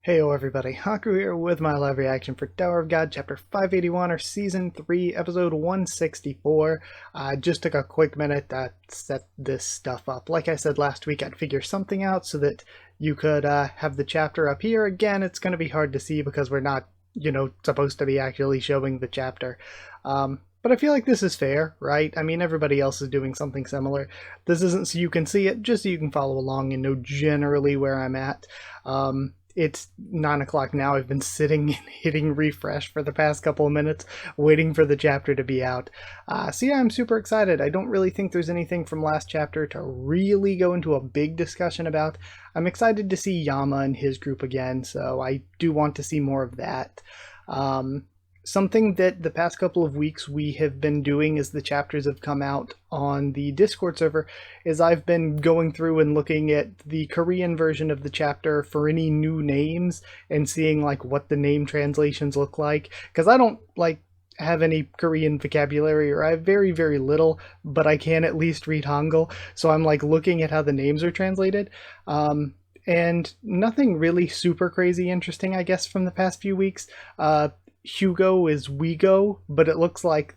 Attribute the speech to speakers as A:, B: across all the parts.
A: Heyo everybody, Haku here with my live reaction for Tower of God Chapter 581 or Season 3, Episode 164. I just took a quick minute to set this stuff up. Like I said last week, I'd figure something out so that you could have the chapter up here. Again, it's going to be hard to see because we're not, supposed to be actually showing the chapter. But I feel like this is fair, right? I mean, everybody else is doing something similar. This isn't so you can see it, just so you can follow along and know generally where I'm at. It's 9 o'clock now. I've been sitting and hitting refresh for the past couple of minutes, waiting for the chapter to be out. So yeah, I'm super excited. I don't really think there's anything from last chapter to really go into a big discussion about. I'm excited to see Yama and his group again, so I do want to see more of that. Something that the past couple of weeks we have been doing as the chapters have come out on the Discord server is I've been going through and looking at the Korean version of the chapter for any new names and seeing like what the name translations look like, because I don't have any Korean vocabulary, or I have very, very little, but I can at least read Hangul, so I'm like looking at how the names are translated. And nothing really super crazy interesting, I guess, from the past few weeks. Hugo is Wego, but it looks like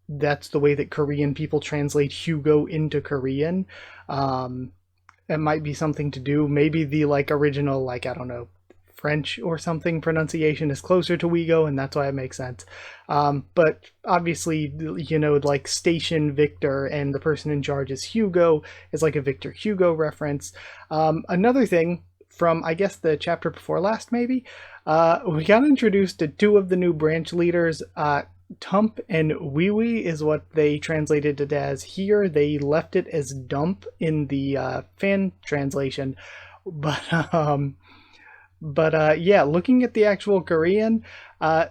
A: that's the way that Korean people translate Hugo into Korean. It might be something to do. Maybe the original, I don't know, French or something pronunciation is closer to Wego, and that's why it makes sense. But obviously, Station Victor and the person in charge is Hugo is like a Victor Hugo reference. Another thing from, I guess, the chapter before last, maybe, we got introduced to two of the new branch leaders. Tump and Wee is what they translated it as here. They left it as Dump in the fan translation. But yeah, looking at the actual Korean,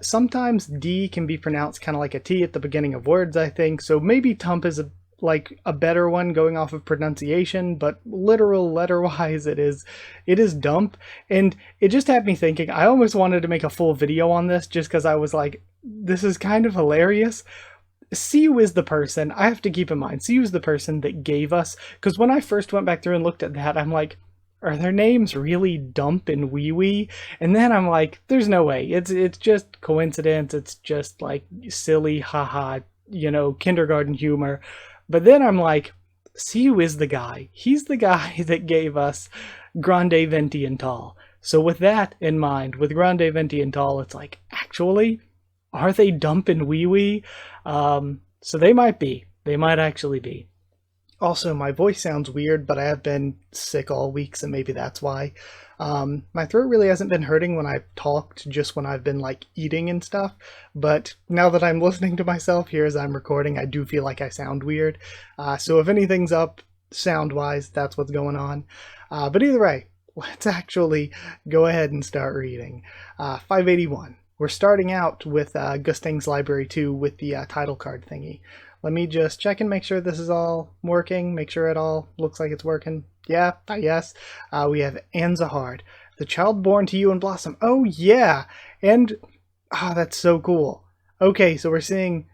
A: sometimes D can be pronounced kind of like a T at the beginning of words, I think. So maybe Tump is a better one going off of pronunciation, but literal letter-wise it is Dump. And it just had me thinking, I almost wanted to make a full video on this just because I was like, this is kind of hilarious. Siu is the person, I have to keep in mind, Siu is the person that gave us, because when I first went back through and looked at that, I'm like, are their names really Dump and Wee? And then I'm like, there's no way. It's just coincidence. It's just like silly, haha, kindergarten humor. But then I'm like, Siu is the guy. He's the guy that gave us Grande, Venti, and Tall. So with that in mind, with Grande, Venti, and Tall, it's like, actually, are they Dump and Wee? So they might be. They might actually be. Also, my voice sounds weird, but I have been sick all week, so maybe that's why. My throat really hasn't been hurting when I've talked, just when I've been eating and stuff. But now that I'm listening to myself here as I'm recording, I do feel like I sound weird. So if anything's up sound-wise, that's what's going on. But either way, let's actually go ahead and start reading. 581. We're starting out with Gustang's Library 2 with the title card thingy. Let me just check and make sure this is all working, make sure it all looks like it's working. Yeah, yes. We have Anzahard, the child born to you in Blossom. Oh, yeah. And, that's so cool. Okay, so we're seeing,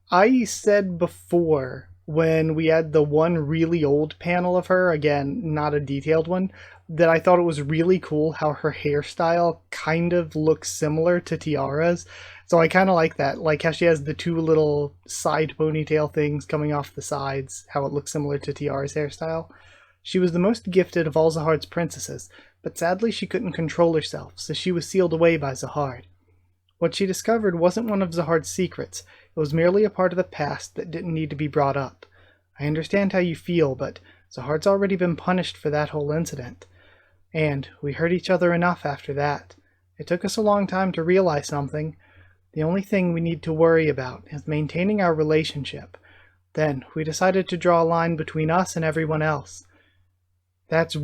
A: I said before when we had the one really old panel of her, again, not a detailed one, that I thought it was really cool how her hairstyle kind of looks similar to Tiara's. So I kind of like that, like how she has the two little side ponytail things coming off the sides, how it looks similar to Tiara's hairstyle. She was the most gifted of all Zahard's princesses, but sadly she couldn't control herself, so she was sealed away by Zahard. What she discovered wasn't one of Zahard's secrets, it was merely a part of the past that didn't need to be brought up. I understand how you feel, but Zahard's already been punished for that whole incident. And we hurt each other enough after that. It took us a long time to realize something. The only thing we need to worry about is maintaining our relationship. Then we decided to draw a line between us and everyone else. That's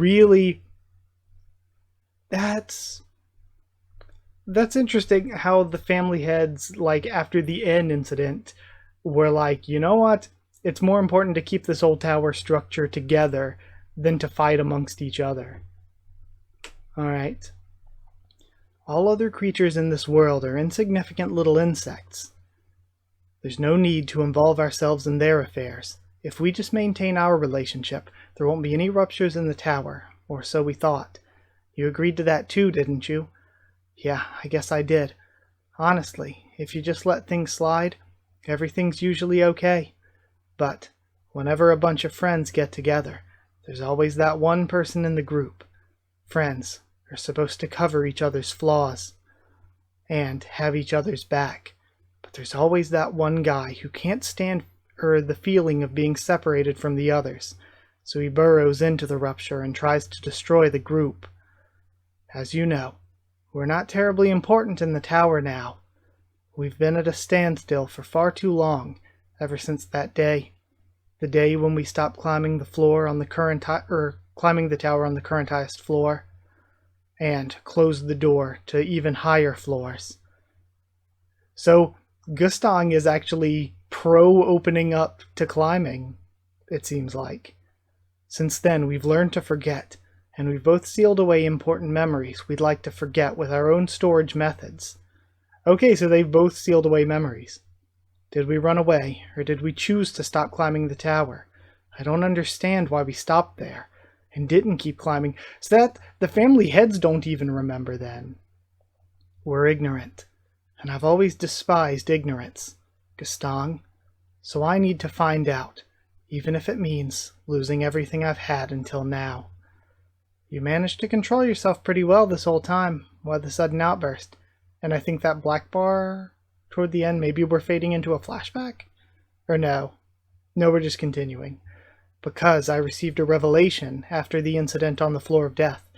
A: interesting how the family heads, after the N incident, were like, you know what? It's more important to keep this old tower structure together than to fight amongst each other. Alright. All other creatures in this world are insignificant little insects. There's no need to involve ourselves in their affairs. If we just maintain our relationship, there won't be any ruptures in the tower, or so we thought. You agreed to that too, didn't you? Yeah, I guess I did. Honestly, if you just let things slide, everything's usually okay. But whenever a bunch of friends get together, there's always that one person in the group. Friends are supposed to cover each other's flaws and have each other's back. But there's always that one guy who can't stand the feeling of being separated from the others. So he burrows into the rupture and tries to destroy the group. As you know, we're not terribly important in the tower now. We've been at a standstill for far too long, ever since that day. The day when we stopped climbing the floor on the climbing the tower on the current highest floor, and closed the door to even higher floors. So Gustang is actually pro opening up to climbing, it seems like. Since then, we've learned to forget, and we've both sealed away important memories we'd like to forget with our own storage methods. Okay, so they've both sealed away memories. Did we run away, or did we choose to stop climbing the tower? I don't understand why we stopped there, and didn't keep climbing, so that the family heads don't even remember then. We're ignorant, and I've always despised ignorance, Gustang, so I need to find out, even if it means losing everything I've had until now. You managed to control yourself pretty well this whole time. Why the sudden outburst? And I think that black bar toward the end, maybe we're fading into a flashback? Or no. No, we're just continuing. Because I received a revelation after the incident on the floor of death,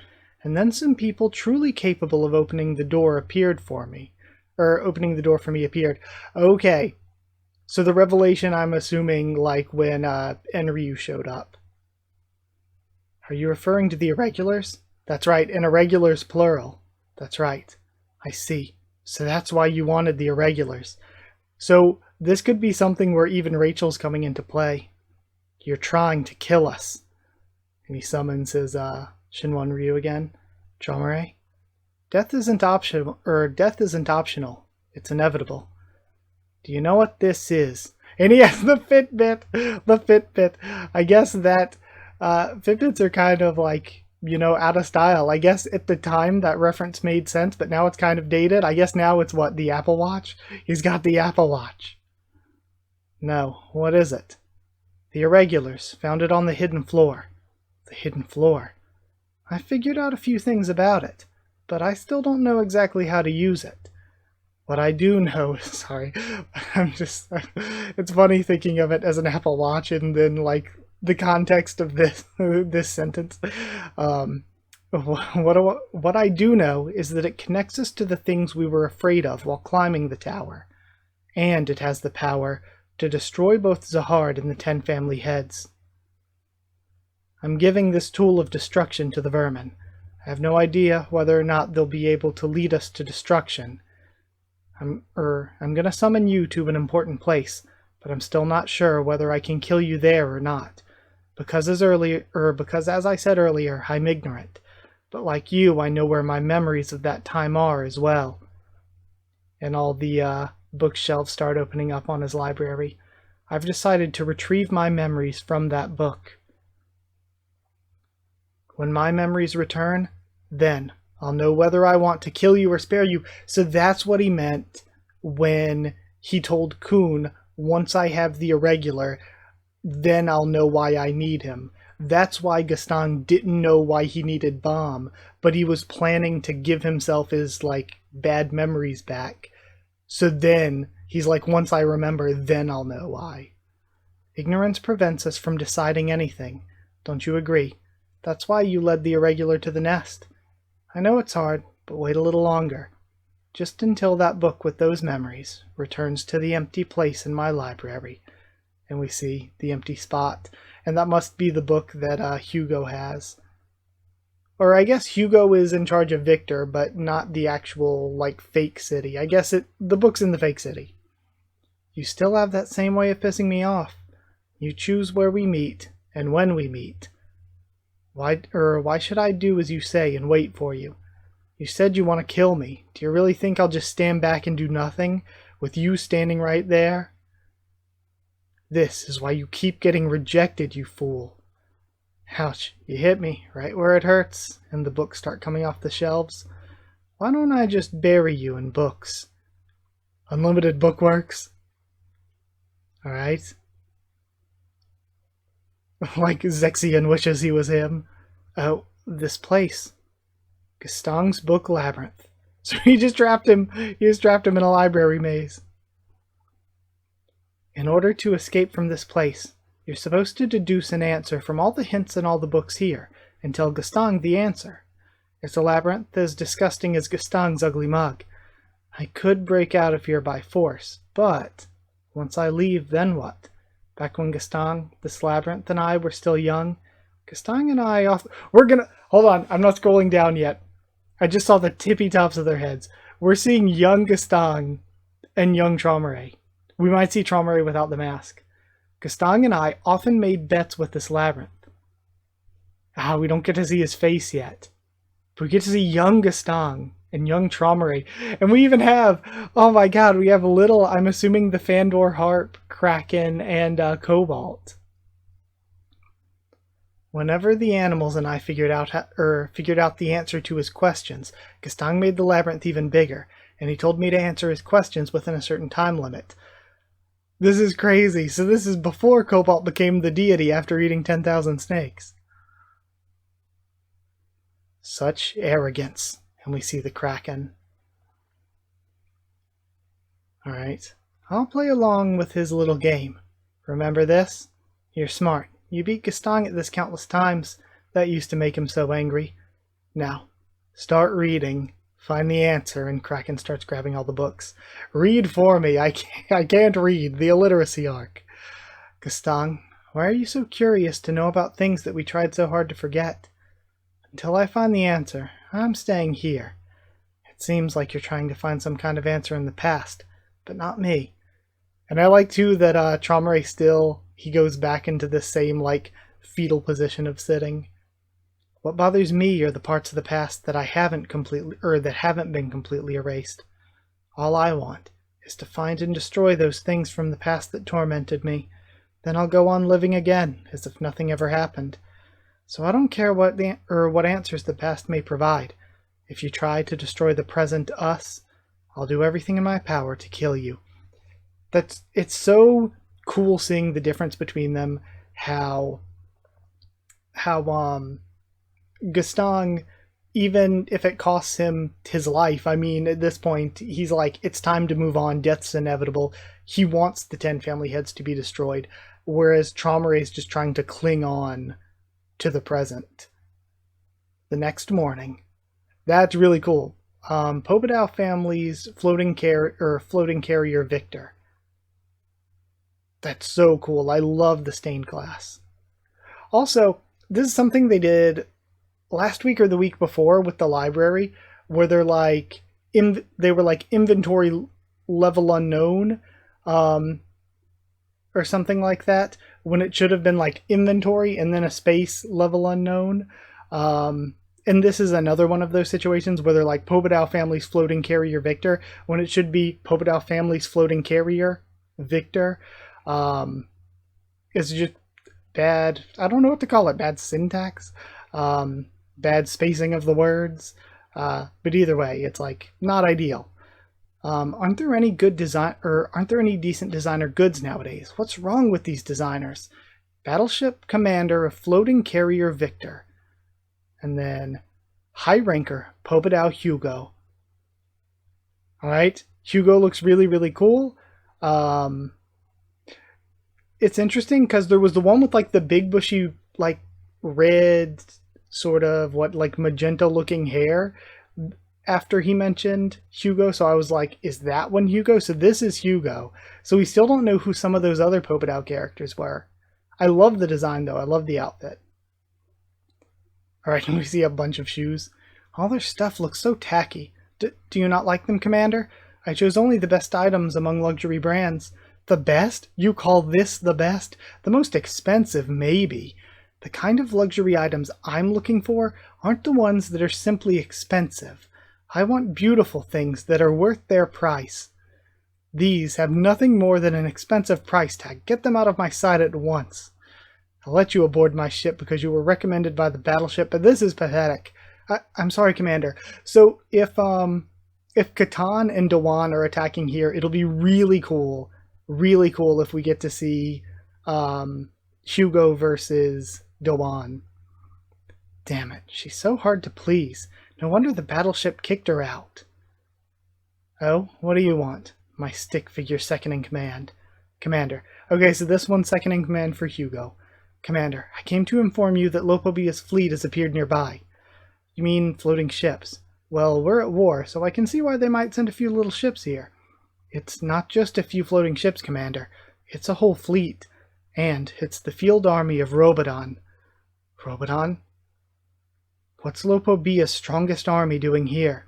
A: and then some people truly capable of opening the door appeared for me. Opening the door for me appeared. Okay. So the revelation, I'm assuming, like when Enryu showed up. Are you referring to the irregulars? That's right, and irregulars plural. That's right. I see. So that's why you wanted the irregulars. So this could be something where even Rachel's coming into play. You're trying to kill us. And he summons his Shinwan Ryu again. Traumerei. Death isn't optional. It's inevitable. Do you know what this is? And he has the Fitbit. The Fitbit. I guess that Fitbits are kind of like, out of style. I guess at the time that reference made sense, but now it's kind of dated. I guess now it's what, the Apple Watch? He's got the Apple Watch. No, what is it? The irregulars, found it on the hidden floor. The hidden floor. I figured out a few things about it, but I still don't know exactly how to use it. What I do know, sorry, it's funny thinking of it as an Apple Watch and then like the context of this sentence. What I do know is that it connects us to the things we were afraid of while climbing the tower, and it has the power to destroy both Zahard and the 10 family heads. I'm giving this tool of destruction to the vermin. I have no idea whether or not they'll be able to lead us to destruction. I'm gonna summon you to an important place, but I'm still not sure whether I can kill you there or not. Because as I said earlier, I'm ignorant. But like you, I know where my memories of that time are as well. And all the bookshelves start opening up on his library. I've decided to retrieve my memories from that book. When my memories return, then I'll know whether I want to kill you or spare you. So that's what he meant when he told Kun, once I have the irregular, then I'll know why I need him. That's why Gaston didn't know why he needed Bomb, but he was planning to give himself his, bad memories back. So then, he's like, once I remember, then I'll know why. Ignorance prevents us from deciding anything. Don't you agree? That's why you led the irregular to the nest. I know it's hard, but wait a little longer. Just until that book with those memories returns to the empty place in my library. And we see the empty spot. And that must be the book that Hugo has. Or I guess Hugo is in charge of Victor, but not the actual, fake city. I guess the book's in the fake city. You still have that same way of pissing me off. You choose where we meet, and when we meet. Why should I do as you say and wait for you? You said you want to kill me. Do you really think I'll just stand back and do nothing, with you standing right there? This is why you keep getting rejected, you fool. Ouch, you hit me right where it hurts, and the books start coming off the shelves. Why don't I just bury you in books? Unlimited bookworks? Alright. Like Zexion wishes he was him. Oh, this place. Gastong's Book Labyrinth. So he just trapped him in a library maze. In order to escape from this place, you're supposed to deduce an answer from all the hints in all the books here, and tell Gastong the answer. It's a labyrinth as disgusting as Gastong's ugly mug. I could break out of here by force, but once I leave, then what? Back when Gastong, this labyrinth, and I were still young, Gastong and I hold on, I'm not scrolling down yet. I just saw the tippy tops of their heads. We're seeing young Gastong and young Traumerei. We might see Traumerei without the mask. Gastong and I often made bets with this labyrinth. We don't get to see his face yet. But we get to see young Gastong and young Traumerei. And we even have, oh my god, we have little, I'm assuming the Fandor Harp, Kraken, and Cobalt. Whenever the animals and I figured out the answer to his questions, Gastong made the labyrinth even bigger, and he told me to answer his questions within a certain time limit. This is crazy. So this is before Cobalt became the deity after eating 10,000 snakes. Such arrogance. And we see the Kraken. Alright. I'll play along with his little game. Remember this? You're smart. You beat Gastong at this countless times. That used to make him so angry. Now, start reading. Find the answer, and Kraken starts grabbing all the books. Read for me. I can't read. The illiteracy arc. Gastong, why are you so curious to know about things that we tried so hard to forget? Until I find the answer, I'm staying here. It seems like you're trying to find some kind of answer in the past, but not me. And I like, too, that Traumerei still, he goes back into the same, fetal position of sitting. What bothers me are the parts of the past that haven't been completely erased. All I want is to find and destroy those things from the past that tormented me. Then I'll go on living again, as if nothing ever happened. So I don't care what answers the past may provide. If you try to destroy the present us, I'll do everything in my power to kill you. It's so cool seeing the difference between them. How Gastong, even if it costs him his life, I mean, at this point, he's like, it's time to move on, death's inevitable. He wants the 10 family heads to be destroyed, whereas Traumerei is just trying to cling on to the present. The next morning. That's really cool. Pobedao family's floating carrier Victor. That's so cool. I love the stained glass. Also, this is something they did last week or the week before with the library, where they're they were inventory level unknown, or something like that, when it should have been inventory and then a space level unknown. And this is another one of those situations where they're Pobedao family's floating carrier Victor, when it should be Pobedao family's floating carrier Victor. It's just bad, I don't know what to call it, bad syntax, bad spacing of the words, but either way, it's not ideal. Aren't there any decent designer goods nowadays? What's wrong with these designers? Battleship Commander of Floating Carrier Victor. And then High Ranker Pobedao Hugo. Alright, Hugo looks really, really cool. It's interesting because there was the one with the big bushy red sort of magenta looking hair after he mentioned Hugo, so I was like, is that one Hugo? So this is Hugo. So we still don't know who some of those other Pobedao characters were. I love the design though. I love the outfit. Alright, and we see a bunch of shoes. All their stuff looks so tacky. Do you not like them, Commander? I chose only the best items among luxury brands. The best? You call this the best? The most expensive, maybe. The kind of luxury items I'm looking for aren't the ones that are simply expensive. I want beautiful things that are worth their price. These have nothing more than an expensive price tag. Get them out of my sight at once. I'll let you aboard my ship because you were recommended by the battleship, but this is pathetic. I'm sorry, Commander. So if Catan and Dewan are attacking here, it'll be really cool if we get to see Hugo versus Dewan. Damn it, she's so hard to please. No wonder the battleship kicked her out. Oh, what do you want? My stick figure second in command. Commander. Okay, so this one's second in command for Hugo. Commander, I came to inform you that Lopobia's fleet has appeared nearby. You mean floating ships? Well, we're at war, so I can see why they might send a few little ships here. It's not just a few floating ships, Commander. It's a whole fleet. And it's the field army of Robodan. Robodan? What's Lopobia's strongest army doing here?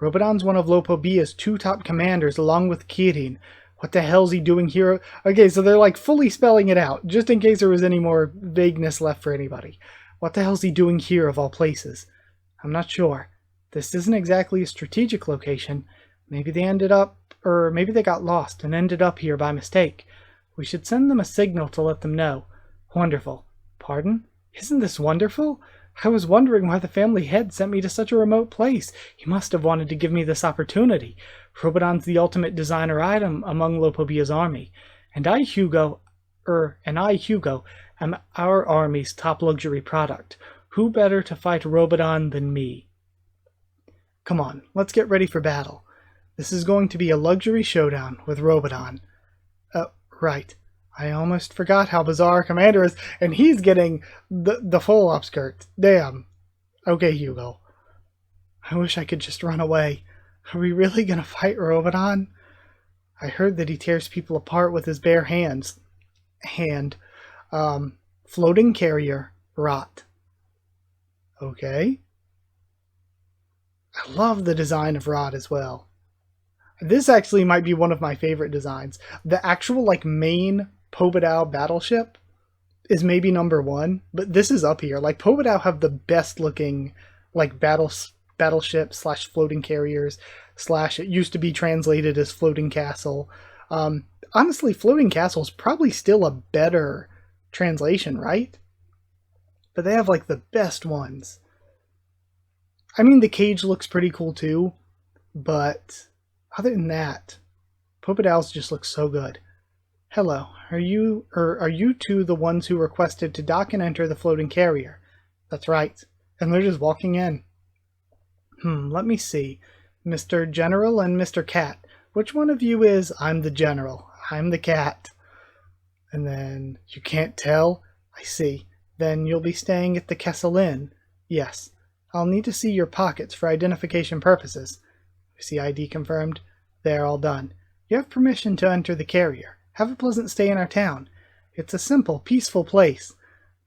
A: Robodan's one of Lopobia's 2 top commanders along with Kirin. What the hell's he doing here? Okay, so they're like fully spelling it out, just in case there was any more vagueness left for anybody. What the hell's he doing here of all places? I'm not sure. This isn't exactly a strategic location. Maybe they maybe they got lost and ended up here by mistake. We should send them a signal to let them know. Wonderful. Pardon? Isn't this wonderful? I was wondering why the family head sent me to such a remote place. He must have wanted to give me this opportunity. Robodan's the ultimate designer item among Lopobia's army. And I, Hugo, am our army's top luxury product. Who better to fight Robodan than me? Come on, let's get ready for battle. This is going to be a luxury showdown with Robodan. Right. I almost forgot how bizarre Commander is, and he's getting the full upskirt. Damn. Okay, Hugo. I wish I could just run away. Are we really gonna fight Robodan? I heard that he tears people apart with his bare hands. Floating carrier, rot. Okay. I love the design of Rod as well. This actually might be one of my favorite designs. The actual slash Pobedao battleship is maybe number 1, but this is up here. Like, Pobedao have the best looking like battleship slash floating carriers slash it used to be translated as floating castle. Honestly, floating castle is probably still a better translation, right? But they have like the best ones. I mean, the cage looks pretty cool too, but other than that, Popedao's just looks so good. Hello, are you two the ones who requested to dock and enter the floating carrier? That's right, and they're just walking in. Let me see. Mr. General and Mr. Cat. Which one of you is, I'm the General, I'm the Cat? And then, you can't tell? I see. Then you'll be staying at the Kessel Inn? Yes. I'll need to see your pockets for identification purposes. You see ID confirmed? They're all done. You have permission to enter the carrier. Have a pleasant stay in our town. It's a simple, peaceful place.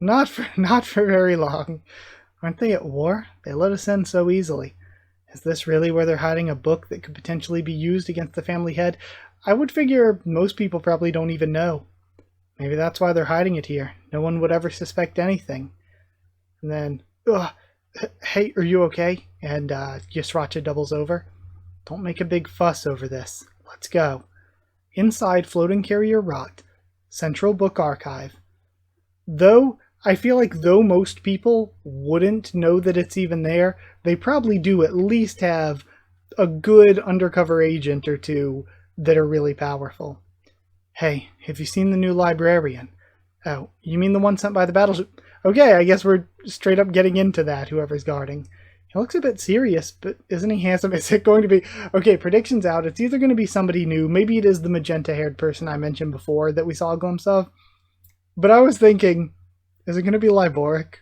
A: Not for very long. Aren't they at war? They let us in so easily. Is this really where they're hiding a book that could potentially be used against the family head? I would figure most people probably don't even know. Maybe that's why they're hiding it here. No one would ever suspect anything. And then, hey, are you okay? And Yusracha doubles over. Don't make a big fuss over this. Let's go. Inside floating carrier rot. Central book archive. I feel like though most people wouldn't know that it's even there, they probably do at least have a good undercover agent or two that are really powerful. Hey, have you seen the new librarian? Oh, you mean the one sent by the battleship? Okay, I guess we're straight up getting into that, whoever's guarding. He looks a bit serious, but isn't he handsome? Is it going to be... Okay, predictions out. It's either going to be somebody new. Maybe it is the magenta-haired person I mentioned before that we saw a glimpse of. But I was thinking, is it going to be Liboric?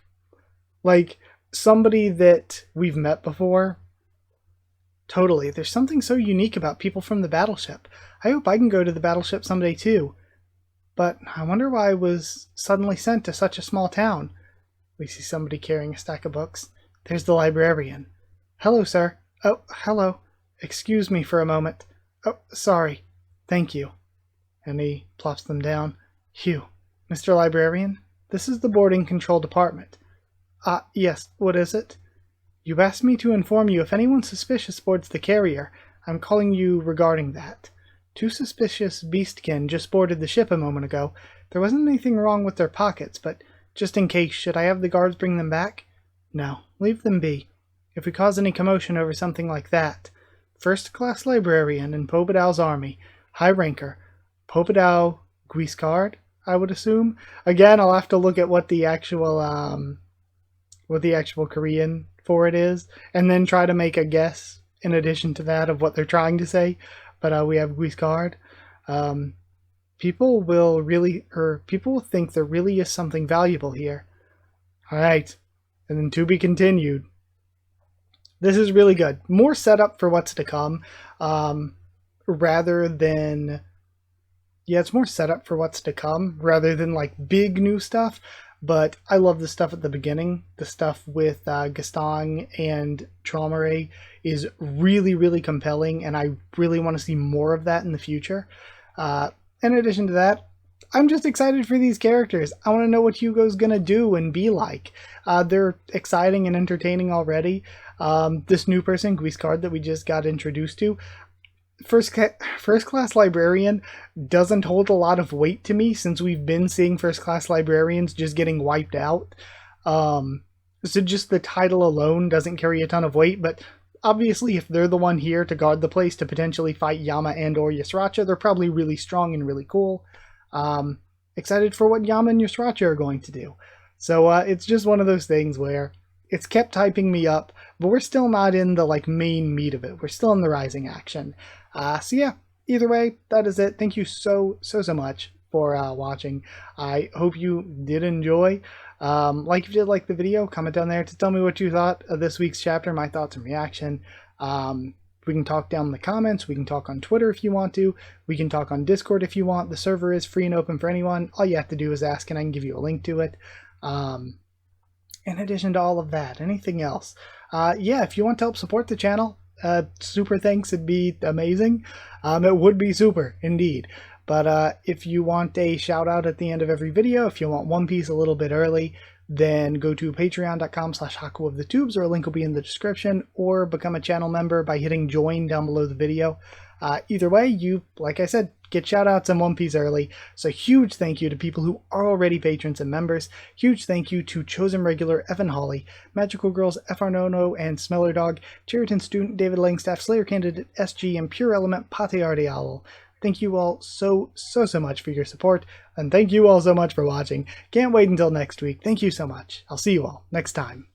A: Like, somebody that we've met before? Totally. There's something so unique about people from the battleship. I hope I can go to the battleship someday too. But I wonder why I was suddenly sent to such a small town. We see somebody carrying a stack of books. There's the librarian. Hello, sir. Oh, hello. Excuse me for a moment. Oh, sorry. Thank you. And he plops them down. Hugh, Mr. Librarian, this is the boarding control department. Yes, what is it? You asked me to inform you if anyone suspicious boards the carrier. I'm calling you regarding that. 2 suspicious beastkin just boarded the ship a moment ago. There wasn't anything wrong with their pockets, but Just in case, should I have the guards bring them back? No, leave them be. If we cause any commotion over something like that, first-class librarian in Pobedow's army, high ranker, Pobedau Guiscard, I would assume. Again, I'll have to look at what the actual Korean for it is, and then try to make a guess in addition to that of what they're trying to say. But we have Guiscard. People will think there really is something valuable here. Alright, and then to be continued. This is really good. More setup for what's to come, rather than... Yeah, it's more setup for what's to come, rather than, like, big new stuff. But I love the stuff at the beginning. The stuff with Gaston and Traumerei is really, really compelling, and I really want to see more of that in the future. In addition to that, I'm just excited for these characters. I want to know what Hugo's going to do and be like. They're exciting and entertaining already. This new person, Guiscard, that we just got introduced to, first class librarian doesn't hold a lot of weight to me, since we've been seeing first class librarians just getting wiped out. So just the title alone doesn't carry a ton of weight, but obviously if they're the one here to guard the place to potentially fight Yama and or Yasracha, they're probably really strong and really cool. Excited for what Yama and Yasracha are going to do. So it's just one of those things where it's kept hyping me up, but we're still not in the main meat of it. We're still in the rising action. So yeah, either way, that is it. Thank you so much for watching. I hope you did enjoy. If you did like the video, comment down there to tell me what you thought of this week's chapter, my thoughts and reaction. We can talk down in the comments. We can talk on Twitter if you want to. We can talk on Discord if you want. The server is free and open for anyone. All you have to do is ask and I can give you a link to it. In addition to all of that, anything else? Yeah, if you want to help support the channel, super thanks, it'd be amazing. It would be super, indeed. But if you want a shout out at the end of every video, if you want One Piece a little bit early, then go to patreon.com/HakuOfTheTubes, or a link will be in the description, or become a channel member by hitting join down below the video. Either way, you, like I said, get shoutouts and One Piece early. So huge thank you to people who are already patrons and members. Huge thank you to Chosen Regular Evan Hawley, Magical Girls FR Nono and Smeller Dog, Cheriton Student David Langstaff, Slayer Candidate SG, and Pure Element Pate Arde Owl. Thank you all so much for your support, and thank you all so much for watching. Can't wait until next week. Thank you so much. I'll see you all next time.